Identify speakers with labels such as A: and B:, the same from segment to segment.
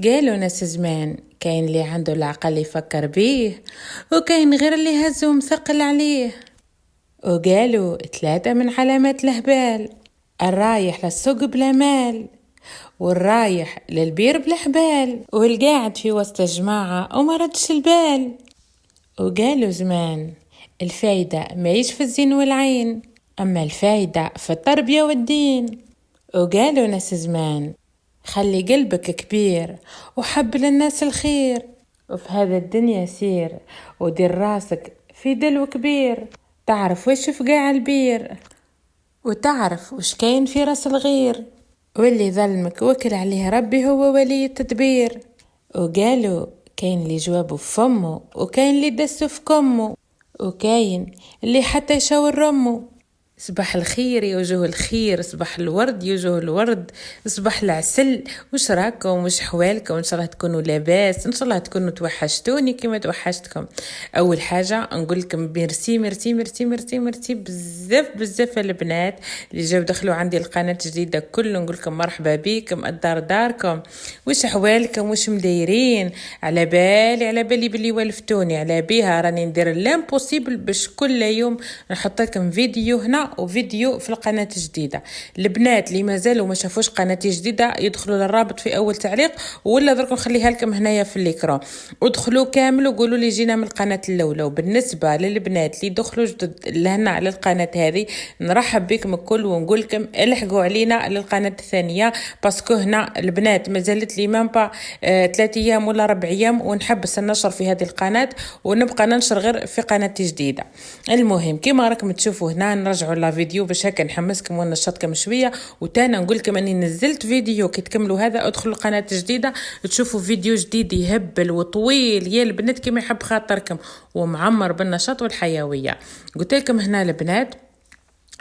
A: قالوا ناس زمان كاين اللي عنده العقل يفكر بيه، وكاين غير اللي هزه مثقل عليه. وقالوا 3 من علامات الهبال: الرايح للسوق بلا مال، والرايح للبير بلا حبال، والقاعد في وسط جماعة وما ردش البال. وقالوا زمان الفايدة ما يجي في الزين والعين، أما الفايدة في التربية والدين. وقالوا ناس زمان خلي قلبك كبير وحب للناس الخير، وفي هذا الدنيا سير ودير راسك في دلو كبير، تعرف وش في قاع البير وتعرف وش كاين في راس الغير، واللي ظلمك وكل عليه ربي هو ولي التدبير. وقالوا كاين اللي جوابه في فمه، وكاين اللي دسه في كمه، وكاين اللي حتى يشاور رمه. صباح الخير يا وجوه الخير، صباح الورد يا وجوه الورد، صباح العسل. وش راكم وش حوالكم؟ ان شاء الله تكونوا لاباس، ان شاء الله تكونوا توحشتوني كما توحشتكم. اول حاجه نقول لكم ميرسي ميرسي ميرسي ميرسي ميرسي بزاف بزاف البنات اللي جاو دخلوا عندي القناه جديده. كل نقول لكم مرحبا بكم، الدار داركم. وش حوالكم وش مدايرين؟ على بالي باللي ولفتوني على بيها. راني ندير لامبوسيبل باش كل يوم نحط لكم فيديو هنا وفيديو في القناة الجديدة. البنات اللي مازالوا ما شافوش قناتي جديدة يدخلوا للرابط في اول تعليق، ولا درك نخليها لكم هنايا في الاكران. ادخلوا كامل وقولوا لي جينا من القناة الاولى. وبالنسبة للبنات اللي دخلوا جدد لهنا على القناة هذه، نرحب بكم الكل ونقول لكم الحقوا علينا للقناة الثانية، باسكو هنا البنات مازالت لي مامبا 3 ايام ولا 4 ايام ونحبس النشر في هذه القناة، ونبقى ننشر غير في قناة جديدة. المهم كما راكم تشوفوا هنا نرجعوا لا فيديو باش هكا نحمسكم وننشطكم شويه. وتانا نقول لكم اني نزلت فيديو كي تكملوا هذا ادخلوا القناه الجديده تشوفوا فيديو جديد يهبل وطويل يا البنات كما يحب خاطركم ومعمر بالنشاط والحيويه. قلت لكم هنا البنات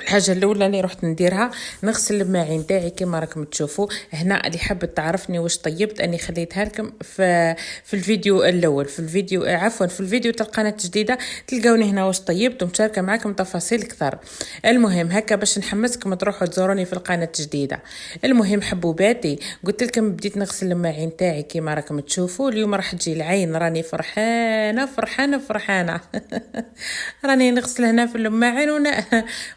A: الحاجه الاولى اللي رحت نديرها نغسل الماعين تاعي كما راكم تشوفوا هنا. اللي حبت تعرفني واش طيبت اني خليتها لكم في الفيديو الاول، في الفيديو عفوا في الفيديو تاع القناه الجديده تلقاوني هنا واش طيبت ومشاركه معكم تفاصيل اكثر. المهم هكا باش نحمسكم تروحوا تزوروني في القناه الجديده. المهم حبوباتي قلت لكم بديت نغسل الماعين تاعي كما راكم تشوفوا. اليوم راح تجي العين راني فرحانه فرحانه فرحانه راني نغسل هنا في الماعين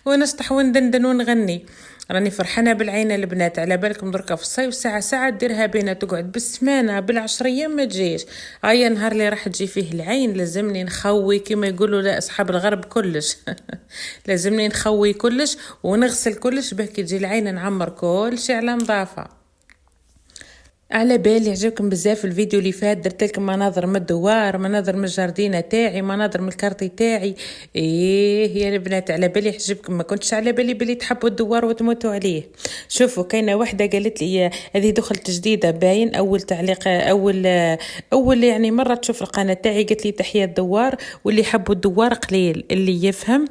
A: ونشطح وندندن ونغني. راني فرحانه بالعينه البنات. على بالكم دركا في الصيف ساعه ديرها بينا تقعد بالسمانه بال10 ايام ما تجيش. هيا نهار اللي راح تجي فيه العين لازمني نخوي كما يقولوا لا اصحاب الغرب كلش لازمني نخوي كلش ونغسل كلش باه كي تجي العين نعمر كل شيء على نظافه. على بالي عجبكم بزاف الفيديو اللي فات درت لكم مناظر من الدوار، مناظر من الجاردينه تاعي، مناظر من الكارتي تاعي. ايه يا البنات على بالي عجبكم، ما كنتش على بالي بلي تحبوا الدوار وتموتوا عليه. شوفوا كاينه واحده قالت لي هذه دخلت جديده باين اول تعليق اول يعني مره تشوف القناه تاعي قالت لي تحيه الدوار، واللي يحبوا الدوار قليل اللي يفهم.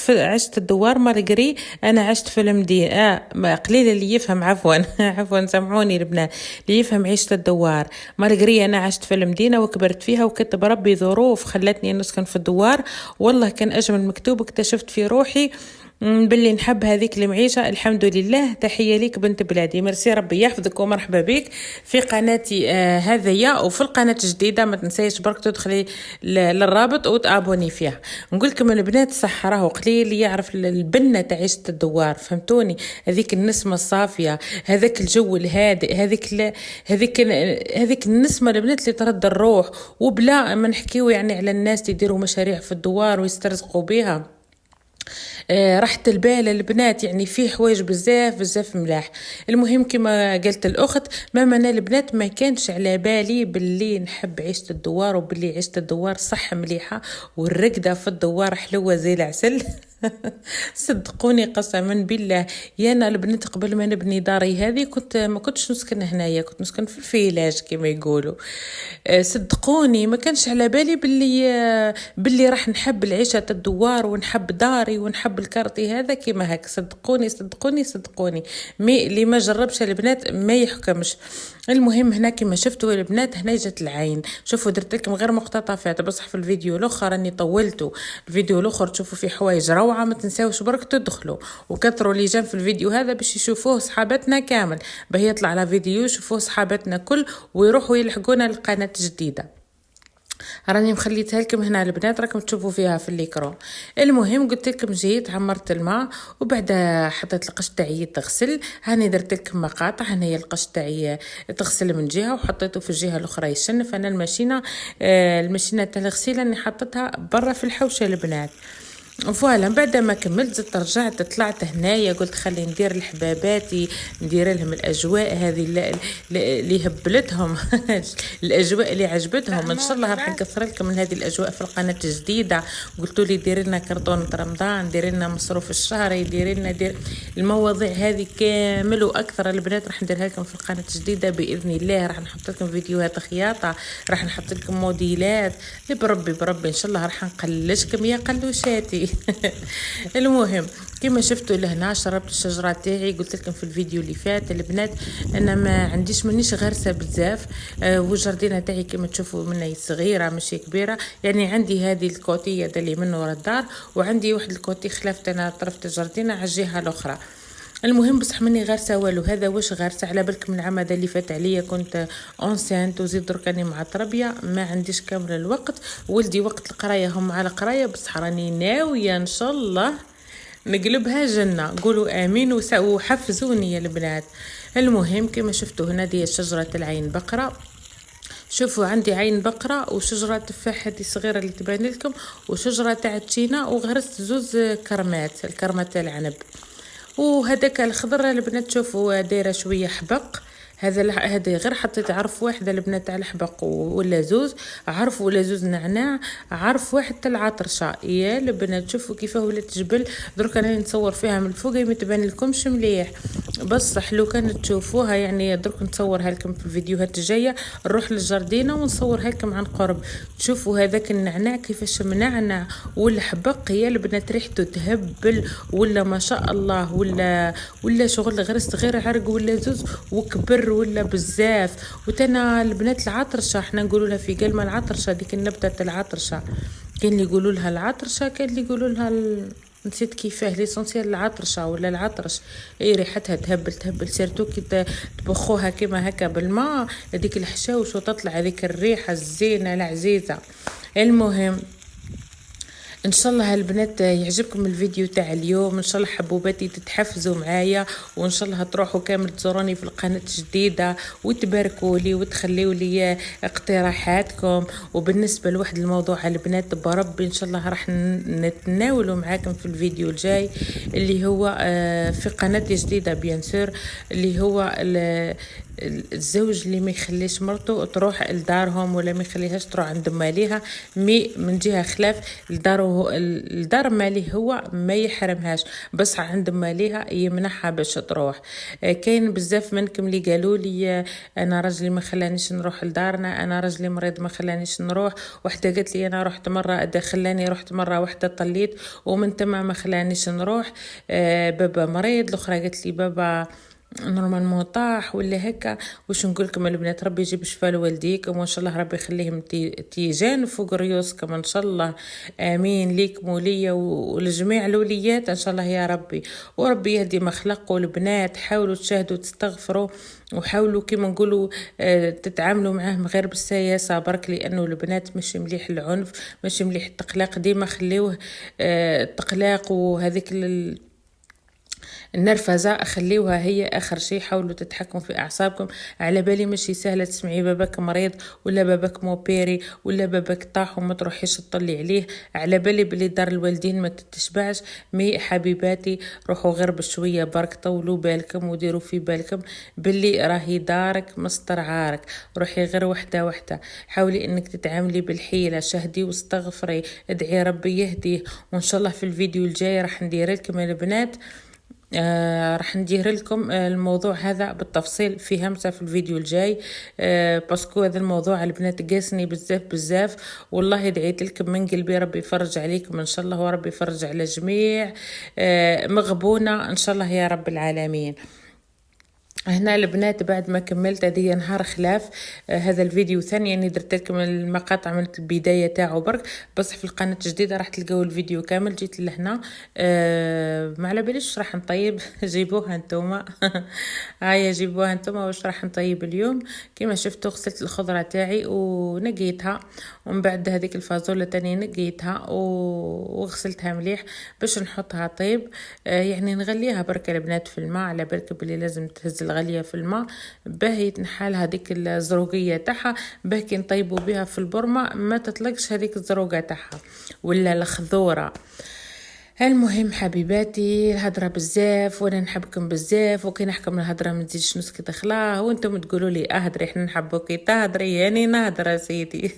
A: عشت الدوار مارغري، انا عشت في المدينه قليل اللي يفهم عفوا عفوا سامحوني البنات اللي يفهم عيشة الدوار. مارغري انا عشت في المدينه وكبرت فيها وكتب ربي ظروف خلتني نسكن في الدوار. والله كان اجمل مكتوب اكتشفت في روحي باللي نحب هذيك المعيشة. الحمد لله تحية ليك بنت بلادي. مرسي ربي يحفظك ومرحبا بك في قناتي هذيا وفي القناة الجديدة. ما تنسيش برك تدخلي للرابط وتابوني فيها. نقول لكم البنات صح راهو قليل يعرف البنة تعيش الدوار، فهمتوني؟ هذيك النسمة الصافية، هذاك الجو الهادئ، هذيك النسمة البنات اللي ترد الروح. وبلا ما نحكيو يعني على الناس اللي يديروا مشاريع في الدوار ويسترزقوا بها. راحة البال البنات يعني فيه حوايج بزاف ملاح. المهم كما قلت الاخت ماما انا البنات ما كانش على بالي باللي نحب عيشة الدوار وباللي عيشة الدوار صح مليحة والرقدة في الدوار حلوة زي العسل صدقوني قسما بالله. يا انا البنات قبل ما نبني داري هذه ما كنتش نسكن هنايا، كنت نسكن في الفيلاج كما يقولوا. صدقوني ما كانش على بالي باللي راح نحب العيشة الدوار ونحب داري ونحب الكارتي هذا كما هيك. صدقوني مي اللي ما جربش البنات ما يحكمش. المهم هنا كما شفتوا البنات هنا جات العين. شوفوا درت لكم غير مقتطفات، بصح في الفيديو الاخر راني طولته. الفيديو الاخر تشوفوا فيه حوايج روعه، ما تنساوش برك تدخلوا وكثروا اللي جان في الفيديو هذا باش يشوفوه صحابتنا كامل، باه يطلع على فيديو يشوفوه صحابتنا كل ويروحوا يلحقونا القناه الجديده. راني مخليتها لكم هنا البنات، راكم تشوفوا فيها في الليكرو. المهم قلت لكم جيت عمرت الماء وبعد حطيت القش تاعي تغسل. هاني درت لكم مقاطع، هنايا القش تاعي تغسل من جهه وحطيته في الجهه الاخرى يشنف. انا الماشينه تاع الغسيل راني حطيتها برا في الحوشه البنات. فوالا بعد ما كملت زدت رجعت طلعت هنايا، قلت خلي ندير لحباباتي ندير لهم الاجواء هذه اللي هبلتهم الاجواء اللي عجبتهم. ان شاء الله راح نكثر لكم من هذه الاجواء في القناه الجديده. قلتوا لي ديري لنا كرتونه رمضان، ديري لنا مصروف الشهري، دير المواضيع هذه كامل واكثر البنات راح نديرها لكم في القناه الجديده باذن الله. راح نحط لكم فيديوهات خياطه، راح نحط لكم موديلات بربي ان شاء الله راح نقلشكم يا قلوشاتي. المهم كما شفتوا لهنا شربت الشجره تاعي. قلت لكم في الفيديو اللي فات البنات انا ما عنديش مانيش غارسه بزاف، والجردينه تاعي كما تشوفوا مني صغيره ماشي كبيره، يعني عندي هذه الكوتيه اللي من ورا الدار، وعندي واحد الكوتي خلفت انا طرفت الجردينه على الجهه الاخرى. المهم بصح مني غارسه والو، هذا واش غارسه على بالك من العام هذا اللي فات عليا كنت اونسانت وزيد درك راني مع التربيه ما عنديش كامل الوقت. ولدي وقت القرايه هم على قرايه، بصح راني ناويه ان شاء الله نقلبها جنه. قولوا امين وحفزوني يا البنات. المهم كما شفتوا هنا دي شجره العين بقره. شوفوا عندي عين بقرة وشجرة تفاح هذه صغيرة اللي تبان لكم، وشجرة تاع تشينا، وغرست زوز كرمات، الكرمة تاع العنب. وهذاك الخضر البنات تشوفوا دايره شويه حبق. هذا غير حطيت عرف واحد البنات تاع الحبق ولا زوز عرف، ولا زوز نعناع، عرف واحد تاع العطرشه. يا البنات شوفوا كيفاه ولات جبل. درك انا نصور فيها من الفوق ما تبان لكمش مليح، بصح لو كان تشوفوها يعني درك نصورها لكم في الفيديوهات الجايه، نروح للجردينه ونصورها لكم عن قرب. تشوفوا هذاك النعناع كيفاش منعنع، والحبق يا البنات ريحته تهبل، ولا ما شاء الله، ولا شغل غير صغير عرق ولا زوز وكبر ولا بزاف. وتنا البنات العطرشه احنا نقولوا لها في قلمه العطرشه، ديك النبته العطرشه كاين اللي يقولوا لها العطرشه، كاين اللي يقولوا لها نسيت كيفاه ليسونسيال العطرشه ولا العطرش. اي ريحتها تهبل سيرتو كي تبخوها كيما هكا بالماء، هذيك الحشاوش وتطلع هذيك الريحه الزينه العزيزه. المهم ان شاء الله البنات يعجبكم الفيديو تاع اليوم، ان شاء الله حبوباتي تتحفزوا معايا، وان شاء الله تروحوا كامل تزوروني في القناه الجديده وتباركوا لي وتخليوا لي اقتراحاتكم. وبالنسبه لواحد الموضوع البنات بربي ان شاء الله راح نتناوله معاكم في الفيديو الجاي، اللي هو في قناتي الجديده بيان سور، اللي هو الزوج اللي ما يخليش مرته تروح لدارهم ولا ما يخليهاش تروح عند ماليها، من جهه خلاف الدار ماليه هو ما يحرمهاش، بس عند ماليها يمنحها باش تروح. كاين بزاف منكم اللي قالوا لي انا راجلي ما خلانيش نروح لدارنا، انا راجلي مريض ما خلانيش نروح. وحده قالت لي انا رحت مره خلاني رحت مره واحده طليت ومن تما ما خلانيش نروح، بابا مريض. الاخرى قالت لي بابا نورمالمون طاح ولا هكا. واش نقول لكم البنات، ربي يجيب شفاء لوالديكم، وان شاء الله ربي يخليهم تيجان فوق ريوسكم ان شاء الله. امين ليكم وليا ولجميع الوليات ان شاء الله يا ربي. وربي يهدي مخلقه. البنات حاولوا تشاهدوا تستغفروا، وحاولوا كيما نقولوا تتعاملوا معاهم غير بالسياسه برك، لانه البنات ماشي مليح العنف، ماشي مليح التقلاق، ديما خليوه التقلاق وهذيك النرفزه خليوها هي اخر شيء. حاولوا تتحكموا في اعصابكم. على بالي ماشي سهله تسمعي باباك مريض ولا باباك موبيري ولا باباك طاح وما تروحيش تطلي عليه، على بالي بلي دار الوالدين ما تتشبعش. مي حبيباتي روحوا غير بشويه برك، طولوا بالكم وديروا في بالكم باللي راهي دارك مستر عارك. روحي غير وحده، حاولي انك تتعاملي بالحيله، شهدي واستغفري، ادعي ربي يهديه. وان شاء الله في الفيديو الجاي راح ندير لكم البنات راح ندير لكم الموضوع هذا بالتفصيل في همسة في الفيديو الجاي، باسكو هذا الموضوع البنات قاسني بزاف والله دعيت لكم من قلبي. ربي يفرج عليكم ان شاء الله، وربي يفرج على جميع مغبونة ان شاء الله يا رب العالمين. هنا البنات بعد ما كملت هذه نهار خلاف هذا الفيديو ثاني، يعني درت لكم المقاطع من البدايه تاعو برك، بصح في القناه الجديده راح تلقاو الفيديو كامل. جيت لهنا ما على باليش راح نطيب جيبوها نتوما هيا جيبوها نتوما واش راح نطيب اليوم. كما شفتوا غسلت الخضره تاعي ونقيتها، ومن بعد هذيك الفازوله تاني نقيتها وغسلتها مليح باش نحطها طيب. يعني نغليها برك البنات في الماء، على بالك بلي لازم تهز الغليه في الماء باه يتنحال هذيك الزروقيه تاعها، باه كي نطيبوا بها في البرمه ما تطلقش هذيك الزروقه تاعها ولا الخضوره. المهم حبيباتي الهضره بزاف وانا نحبكم بزاف، وكي نحكم الهضره ما تزيدش نسكت خلاه، وانتم تقولوا لي اهدري احنا نحبوكي تهدري يعني نهدر سيدي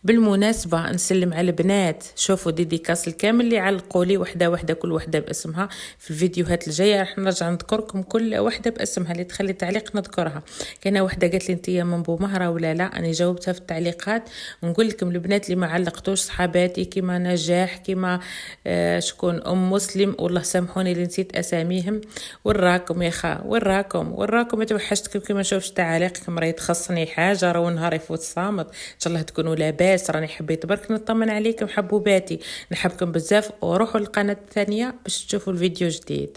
A: بالمناسبة نسلم على البنات، شوفوا ديديكاس الكامل اللي علقوا لي وحده وحده كل وحده باسمها. في الفيديوهات الجايه راح نرجع نذكركم كل وحده باسمها، اللي تخلي تعليق نذكرها. كان وحده قالت لي انتيا من بومهره ولا لا، انا جاوبتها في التعليقات. ونقول لكم البنات اللي ما علقتوش صحاباتي كيما نجاح، كيما شكون ام مسلم، والله سامحوني اللي نسيت اساميهم. وراكم يا خا وراكم توحشتكم كيما نشوفش تعاليقكم، راهي تخصني حاجه، راه نهار يفوت صامت. ان شاء الله تكونوا لاباس، راني حبيت برك نطمن عليكم حبوباتي، نحبكم بزاف، وروحوا للقناه الثانيه باش تشوفوا الفيديو جديد.